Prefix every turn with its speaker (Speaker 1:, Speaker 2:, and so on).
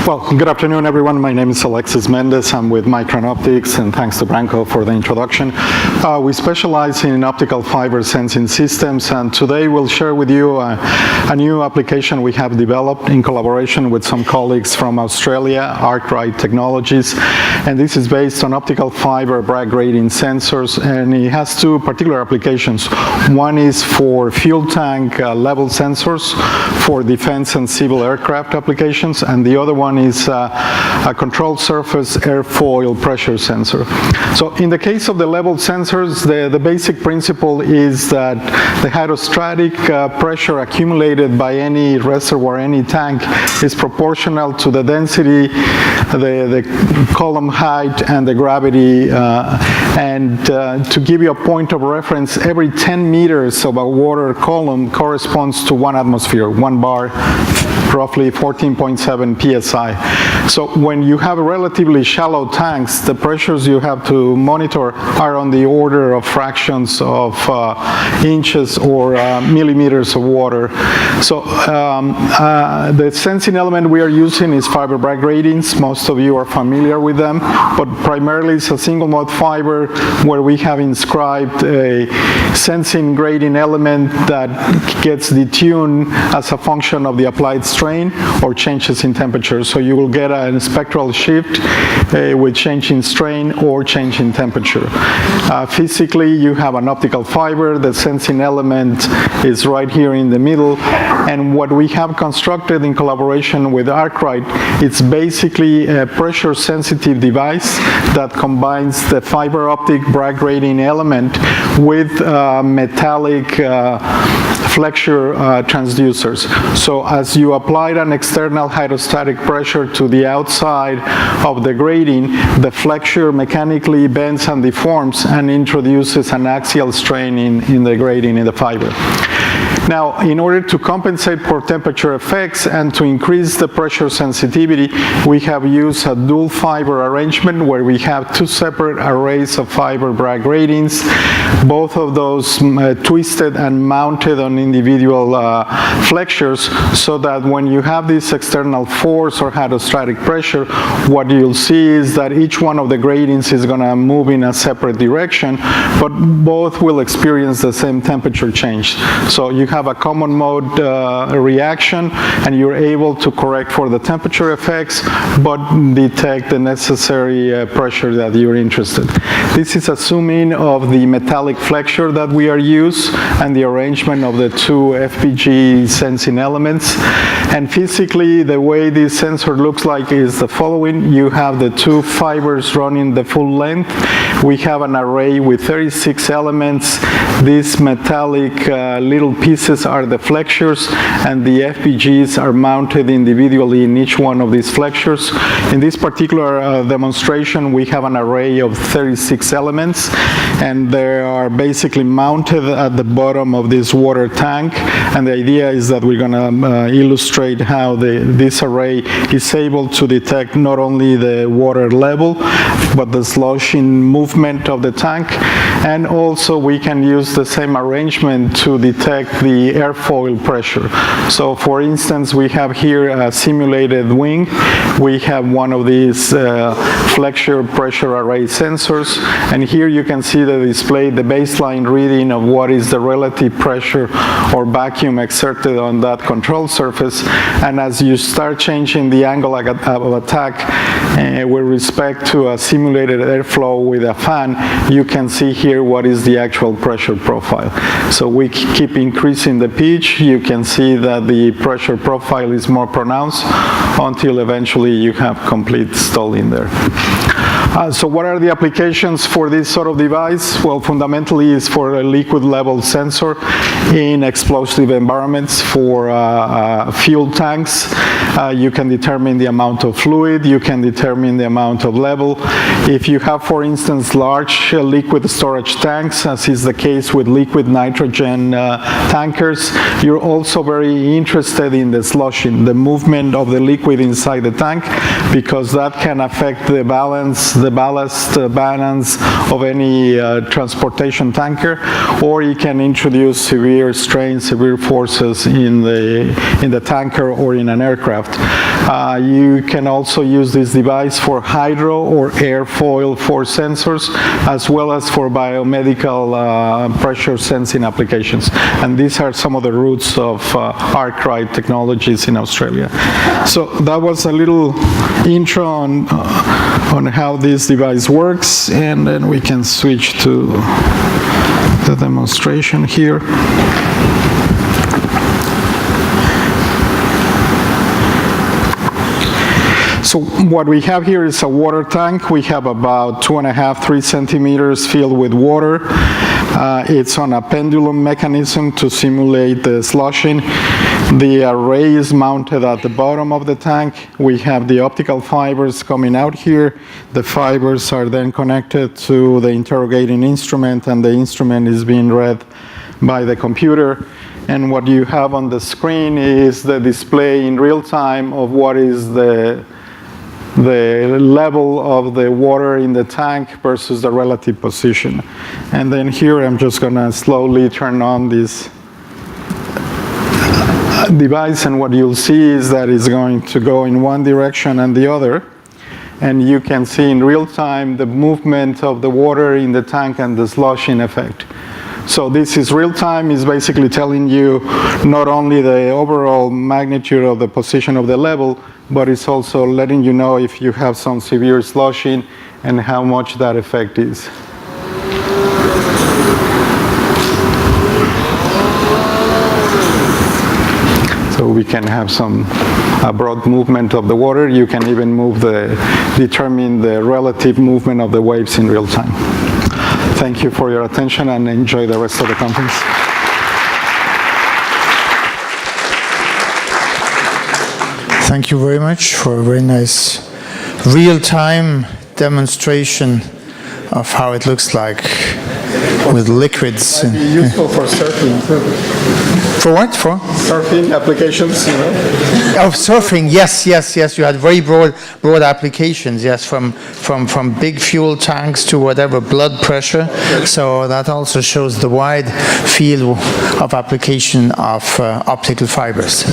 Speaker 1: Well, good afternoon, everyone. My name is Alexis Mendez. I'm with Micron Optics, and thanks to Branko for the introduction. We specialize in optical fiber sensing systems, and today we'll share with you a new application we have developed in collaboration with some colleagues from Australia, Arkwright Technologies, and this is based on optical fiber Bragg grating sensors, and it has two particular applications. One is for fuel tank level sensors for defense and civil aircraft applications, and the other one is a controlled surface airfoil pressure sensor. So in the case of the level sensors, the basic principle is that the hydrostatic pressure accumulated by any reservoir, any tank, is proportional to the density, the column height, and the gravity. To give you a point of reference, every 10 meters of a water column corresponds to 1 atmosphere, 1 bar, roughly 14.7 psi. So when you have relatively shallow tanks, the pressures you have to monitor are on the order of fractions of inches or millimeters of water. So the sensing element we are using is fiber Bragg gratings. Most of you are familiar with them, but primarily it's a single mode fiber where we have inscribed a sensing grating element that gets detuned as a function of the applied strain or changes in temperature. So you will get a spectral shift with change in strain or change in temperature. Physically, you have an optical fiber. The sensing element is right here in the middle. And what we have constructed in collaboration with Arkwright, it's basically a pressure-sensitive device that combines the fiber optic Bragg grating element with metallic flexure transducers. So as you applied an external hydrostatic pressure to the outside of the grating, the flexure mechanically bends and deforms and introduces an axial strain in the grating, in the fiber. Now, in order to compensate for temperature effects and to increase the pressure sensitivity, we have used a dual fiber arrangement where we have two separate arrays of fiber Bragg gratings, both of those twisted and mounted on individual flexures, so that when you have this external force or hydrostatic pressure, what you'll see is that each one of the gratings is going to move in a separate direction, but both will experience the same temperature change. So you have a common mode reaction, and you're able to correct for the temperature effects, but detect the necessary pressure that you're interested. This is a zoom in of the metallic flexure that we are used and the arrangement of the two FPG sensing elements. And physically, the way this sensor looks like is the following. You have the two fibers running the full length. We have an array with 36 elements. These metallic little pieces are the flexures, and the FPGs are mounted individually in each one of these flexures. In this particular demonstration, we have an array of 36 elements, and they are basically mounted at the bottom of this water tank. And the idea is that we're going to illustrate how this array is able to detect not only the water level, but the sloshing movement of the tank. And also we can use the same arrangement to detect the airfoil pressure. So for instance, we have here a simulated wing. We have one of these flexure pressure array sensors, and here you can see the display, the baseline reading of what is the relative pressure or vacuum exerted on that control surface. And as you start changing the angle of attack with respect to a simulated airflow with a fan, you can see here what is the actual pressure profile. So we keep increasing the pitch. You can see that the pressure profile is more pronounced until eventually you have complete stalling there. So what are the applications for this sort of device? Well, fundamentally it's for a liquid level sensor in explosive environments. For fuel tanks, you can determine the amount of fluid, you can determine the amount of level. If you have, for instance, large liquid storage tanks, as is the case with liquid nitrogen tankers, you're also very interested in the sloshing, the movement of the liquid inside the tank, because that can affect the balance, the ballast balance of any transportation tanker, or it can introduce severe strain, severe forces in the tanker or in an aircraft. aircraft. You can also use this device for hydro or airfoil force sensors, as well as for biomedical pressure sensing applications. And these are some of the roots of Arkwright Technologies in Australia. So that was a little intro on how this device works, and then we can switch to the demonstration here. So what we have here is a water tank. We have about 2.5, 3 centimeters filled with water. It's on a pendulum mechanism to simulate the sloshing. The array is mounted at the bottom of the tank. We have the optical fibers coming out here. The fibers are then connected to the interrogating instrument, and the instrument is being read by the computer. And what you have on the screen is the display in real time of what is the level of the water in the tank versus the relative position. And then here I'm just going to slowly turn on this device, and what you'll see is that it's going to go in one direction and the other. And you can see in real time the movement of the water in the tank and the sloshing effect. So this is real time, is basically telling you not only the overall magnitude of the position of the level, but it's also letting you know if you have some severe sloshing and how much that effect is. So we can have some broad movement of the water. You can even determine the relative movement of the waves in real time. Thank you for your attention, and enjoy the rest of the conference.
Speaker 2: Thank you very much for a very nice real-time demonstration of how it looks like with liquids.
Speaker 1: It might be useful for surfing too.
Speaker 2: For what? For?
Speaker 1: Surfing applications, you know.
Speaker 2: Oh, surfing, yes. You had very broad applications, yes, from big fuel tanks to whatever, blood pressure. So that also shows the wide field of application of optical fibers.